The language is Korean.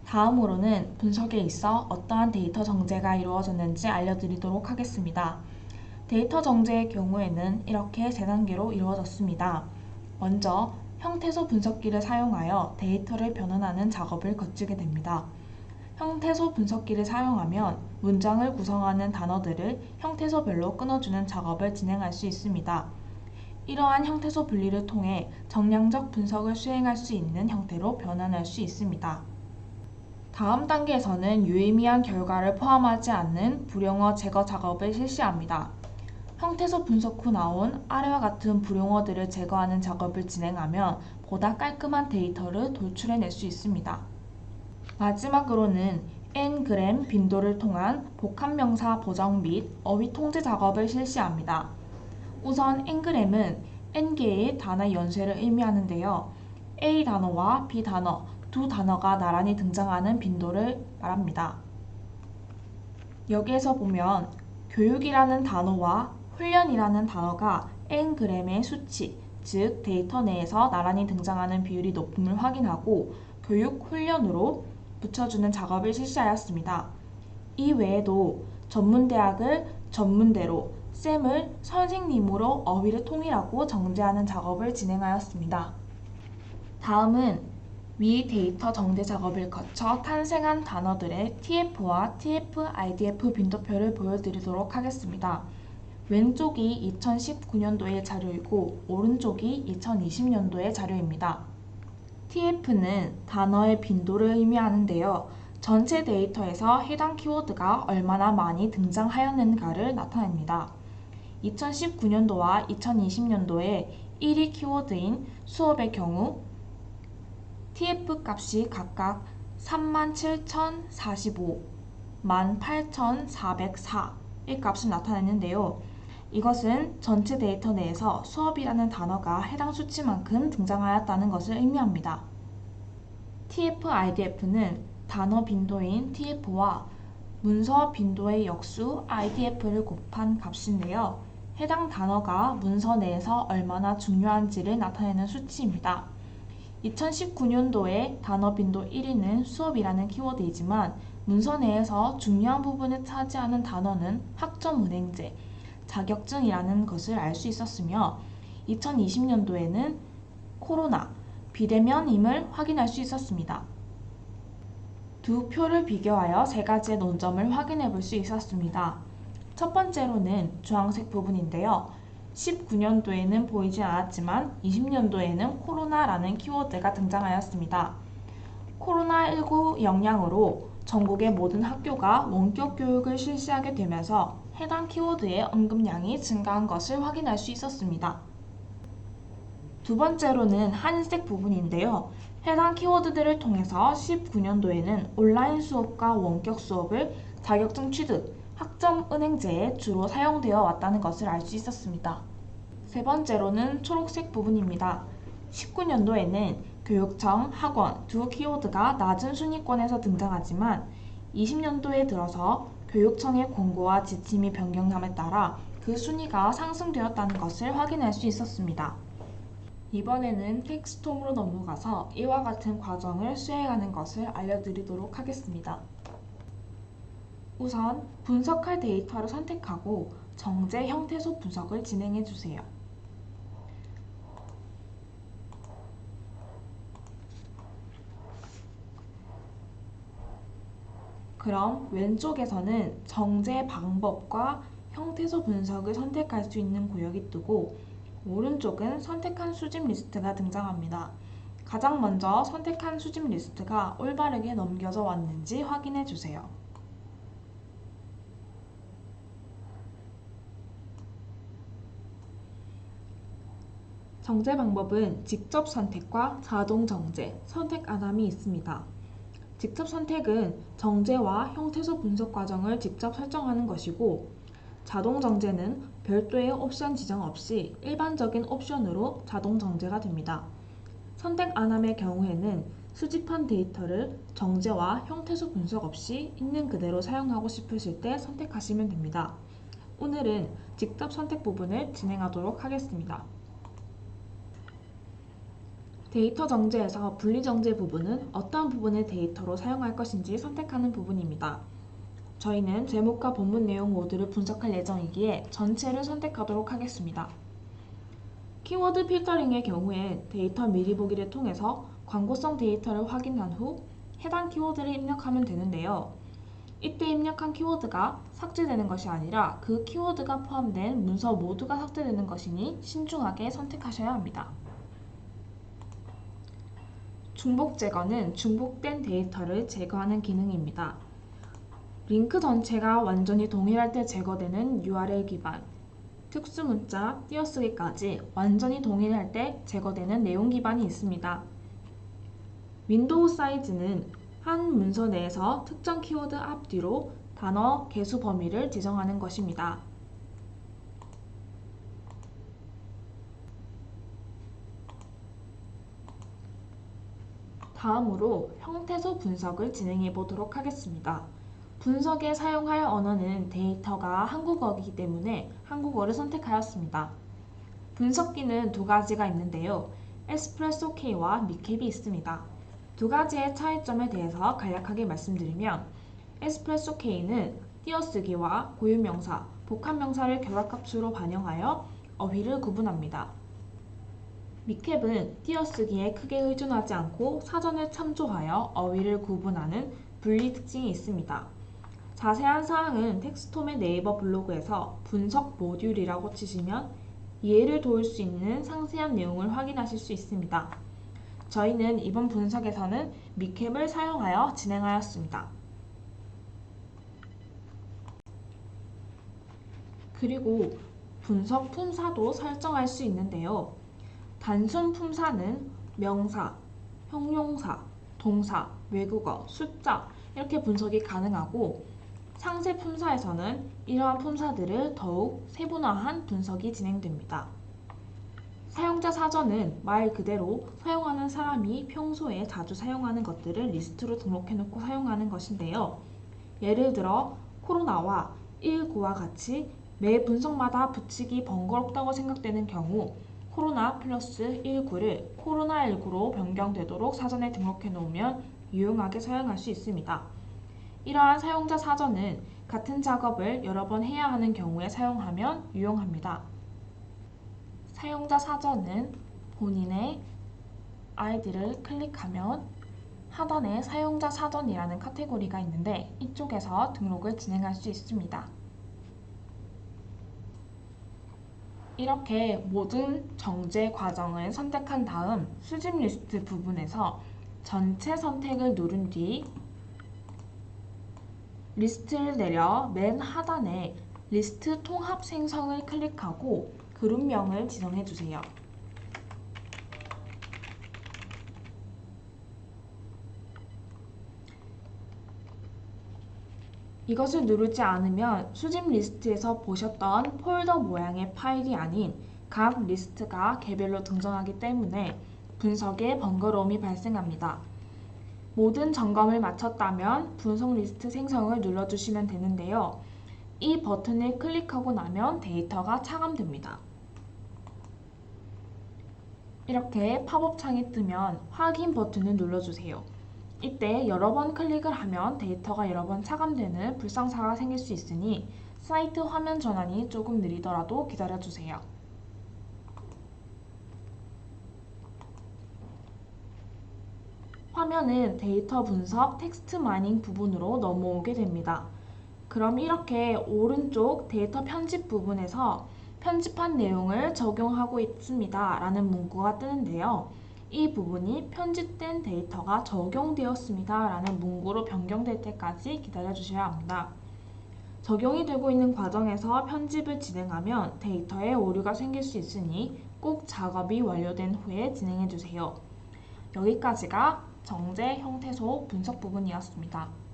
다음으로는 분석에 있어 어떠한 데이터 정제가 이루어졌는지 알려드리도록 하겠습니다. 데이터 정제의 경우에는 이렇게 세 단계로 이루어졌습니다. 먼저 형태소 분석기를 사용하여 데이터를 변환하는 작업을 거치게 됩니다. 형태소 분석기를 사용하면 문장을 구성하는 단어들을 형태소별로 끊어주는 작업을 진행할 수 있습니다. 이러한 형태소 분리를 통해 정량적 분석을 수행할 수 있는 형태로 변환할 수 있습니다. 다음 단계에서는 유의미한 결과를 포함하지 않는 불용어 제거 작업을 실시합니다. 형태소 분석 후 나온 아래와 같은 불용어들을 제거하는 작업을 진행하면 보다 깔끔한 데이터를 도출해낼 수 있습니다. 마지막으로는 N그램 빈도를 통한 복합명사 보정 및 어휘 통제 작업을 실시합니다. 우선 N그램은 N개의 단어 연쇄를 의미하는데요. A 단어와 B 단어, 두 단어가 나란히 등장하는 빈도를 말합니다. 여기에서 보면 교육이라는 단어와 훈련이라는 단어가 N그램의 수치, 즉 데이터 내에서 나란히 등장하는 비율이 높음을 확인하고 교육, 훈련으로 붙여주는 작업을 실시하였습니다. 이 외에도 전문대학을 전문대로, 쌤을 선생님으로 어휘를 통일하고 정제하는 작업을 진행하였습니다. 다음은 위 데이터 정제 작업을 거쳐 탄생한 단어들의 TF와 TF-IDF 빈도표를 보여드리도록 하겠습니다. 왼쪽이 2019년도의 자료이고 오른쪽이 2020년도의 자료입니다. TF는 단어의 빈도를 의미하는데요. 전체 데이터에서 해당 키워드가 얼마나 많이 등장하였는가를 나타냅니다. 2019년도와 2020년도에 1위 키워드인 수업의 경우 TF 값이 각각 37,045, 18,404의 값을 나타냈는데요. 이것은 전체 데이터 내에서 수업이라는 단어가 해당 수치만큼 등장하였다는 것을 의미합니다. TF-IDF는 단어 빈도인 TF와 문서 빈도의 역수 IDF를 곱한 값인데요. 해당 단어가 문서 내에서 얼마나 중요한지를 나타내는 수치입니다. 2019년도에 단어 빈도 1위는 수업이라는 키워드이지만 문서 내에서 중요한 부분을 차지하는 단어는 학점은행제, 자격증이라는 것을 알 수 있었으며 2020년도에는 코로나, 비대면임을 확인할 수 있었습니다. 두 표를 비교하여 세 가지의 논점을 확인해 볼 수 있었습니다. 첫 번째로는 주황색 부분인데요. 19년도에는 보이지 않았지만 20년도에는 코로나라는 키워드가 등장하였습니다. 코로나19 영향으로 전국의 모든 학교가 원격 교육을 실시하게 되면서 해당 키워드의 언급량이 증가한 것을 확인할 수 있었습니다. 두 번째로는 한색 부분인데요. 해당 키워드들을 통해서 19년도에는 온라인 수업과 원격 수업을 자격증 취득, 학점은행제에 주로 사용되어 왔다는 것을 알 수 있었습니다. 세 번째로는 초록색 부분입니다. 19년도에는 교육청, 학원 두 키워드가 낮은 순위권에서 등장하지만 20년도에 들어서 교육청의 권고와 지침이 변경함에 따라 그 순위가 상승되었다는 것을 확인할 수 있었습니다. 이번에는 텍스트홈으로 넘어가서 이와 같은 과정을 수행하는 것을 알려드리도록 하겠습니다. 우선 분석할 데이터를 선택하고 정제 형태소 분석을 진행해 주세요. 그럼 왼쪽에서는 정제 방법과 형태소 분석을 선택할 수 있는 구역이 뜨고 오른쪽은 선택한 수집 리스트가 등장합니다. 가장 먼저 선택한 수집 리스트가 올바르게 넘겨져 왔는지 확인해 주세요. 정제 방법은 직접 선택과 자동 정제, 선택 안함이 있습니다. 직접 선택은 정제와 형태소 분석 과정을 직접 설정하는 것이고 자동 정제는 별도의 옵션 지정 없이 일반적인 옵션으로 자동 정제가 됩니다. 선택 안함의 경우에는 수집한 데이터를 정제와 형태소 분석 없이 있는 그대로 사용하고 싶으실 때 선택하시면 됩니다. 오늘은 직접 선택 부분을 진행하도록 하겠습니다. 데이터 정제에서 분리 정제 부분은 어떠한 부분을 데이터로 사용할 것인지 선택하는 부분입니다. 저희는 제목과 본문 내용 모두를 분석할 예정이기에 전체를 선택하도록 하겠습니다. 키워드 필터링의 경우엔 데이터 미리 보기를 통해서 광고성 데이터를 확인한 후 해당 키워드를 입력하면 되는데요. 이때 입력한 키워드가 삭제되는 것이 아니라 그 키워드가 포함된 문서 모두가 삭제되는 것이니 신중하게 선택하셔야 합니다. 중복 제거는 중복된 데이터를 제거하는 기능입니다. 링크 전체가 완전히 동일할 때 제거되는 URL 기반, 특수문자, 띄어쓰기까지 완전히 동일할 때 제거되는 내용 기반이 있습니다. 윈도우 사이즈는 한 문서 내에서 특정 키워드 앞뒤로 단어 개수 범위를 지정하는 것입니다. 다음으로 형태소 분석을 진행해 보도록 하겠습니다. 분석에 사용할 언어는 데이터가 한국어이기 때문에 한국어를 선택하였습니다. 분석기는 두 가지가 있는데요. 에스프레소 K와 미캡이 있습니다. 두 가지의 차이점에 대해서 간략하게 말씀드리면 에스프레소 K는 띄어쓰기와 고유명사, 복합명사를 결합값으로 반영하여 어휘를 구분합니다. 미캡은 띄어쓰기에 크게 의존하지 않고 사전을 참조하여 어휘를 구분하는 분리 특징이 있습니다. 자세한 사항은 텍스톰의 네이버 블로그에서 분석 모듈이라고 치시면 이해를 도울 수 있는 상세한 내용을 확인하실 수 있습니다. 저희는 이번 분석에서는 미캡을 사용하여 진행하였습니다. 그리고 분석 품사도 설정할 수 있는데요. 단순 품사는 명사, 형용사, 동사, 외국어, 숫자 이렇게 분석이 가능하고 상세 품사에서는 이러한 품사들을 더욱 세분화한 분석이 진행됩니다. 사용자 사전은 말 그대로 사용하는 사람이 평소에 자주 사용하는 것들을 리스트로 등록해놓고 사용하는 것인데요. 예를 들어 코로나와 19와 같이 매 분석마다 붙이기 번거롭다고 생각되는 경우 코로나 플러스 19를 코로나19로 변경되도록 사전에 등록해 놓으면 유용하게 사용할 수 있습니다. 이러한 사용자 사전은 같은 작업을 여러 번 해야 하는 경우에 사용하면 유용합니다. 사용자 사전은 본인의 아이디를 클릭하면 하단에 사용자 사전이라는 카테고리가 있는데 이쪽에서 등록을 진행할 수 있습니다. 이렇게 모든 정제 과정을 선택한 다음 수집 리스트 부분에서 전체 선택을 누른 뒤 리스트를 내려 맨 하단에 리스트 통합 생성을 클릭하고 그룹명을 지정해 주세요. 이것을 누르지 않으면 수집 리스트에서 보셨던 폴더 모양의 파일이 아닌 각 리스트가 개별로 등장하기 때문에 분석에 번거로움이 발생합니다. 모든 점검을 마쳤다면 분석 리스트 생성을 눌러주시면 되는데요. 이 버튼을 클릭하고 나면 데이터가 차감됩니다. 이렇게 팝업 창이 뜨면 확인 버튼을 눌러주세요. 이때 여러 번 클릭을 하면 데이터가 여러 번 차감되는 불상사가 생길 수 있으니 사이트 화면 전환이 조금 느리더라도 기다려주세요. 화면은 데이터 분석 텍스트 마이닝 부분으로 넘어오게 됩니다. 그럼 이렇게 오른쪽 데이터 편집 부분에서 편집한 내용을 적용하고 있습니다 라는 문구가 뜨는데요. 이 부분이 편집된 데이터가 적용되었습니다 라는 문구로 변경될 때까지 기다려 주셔야 합니다. 적용이 되고 있는 과정에서 편집을 진행하면 데이터에 오류가 생길 수 있으니 꼭 작업이 완료된 후에 진행해 주세요. 여기까지가 정제 형태소 분석 부분이었습니다.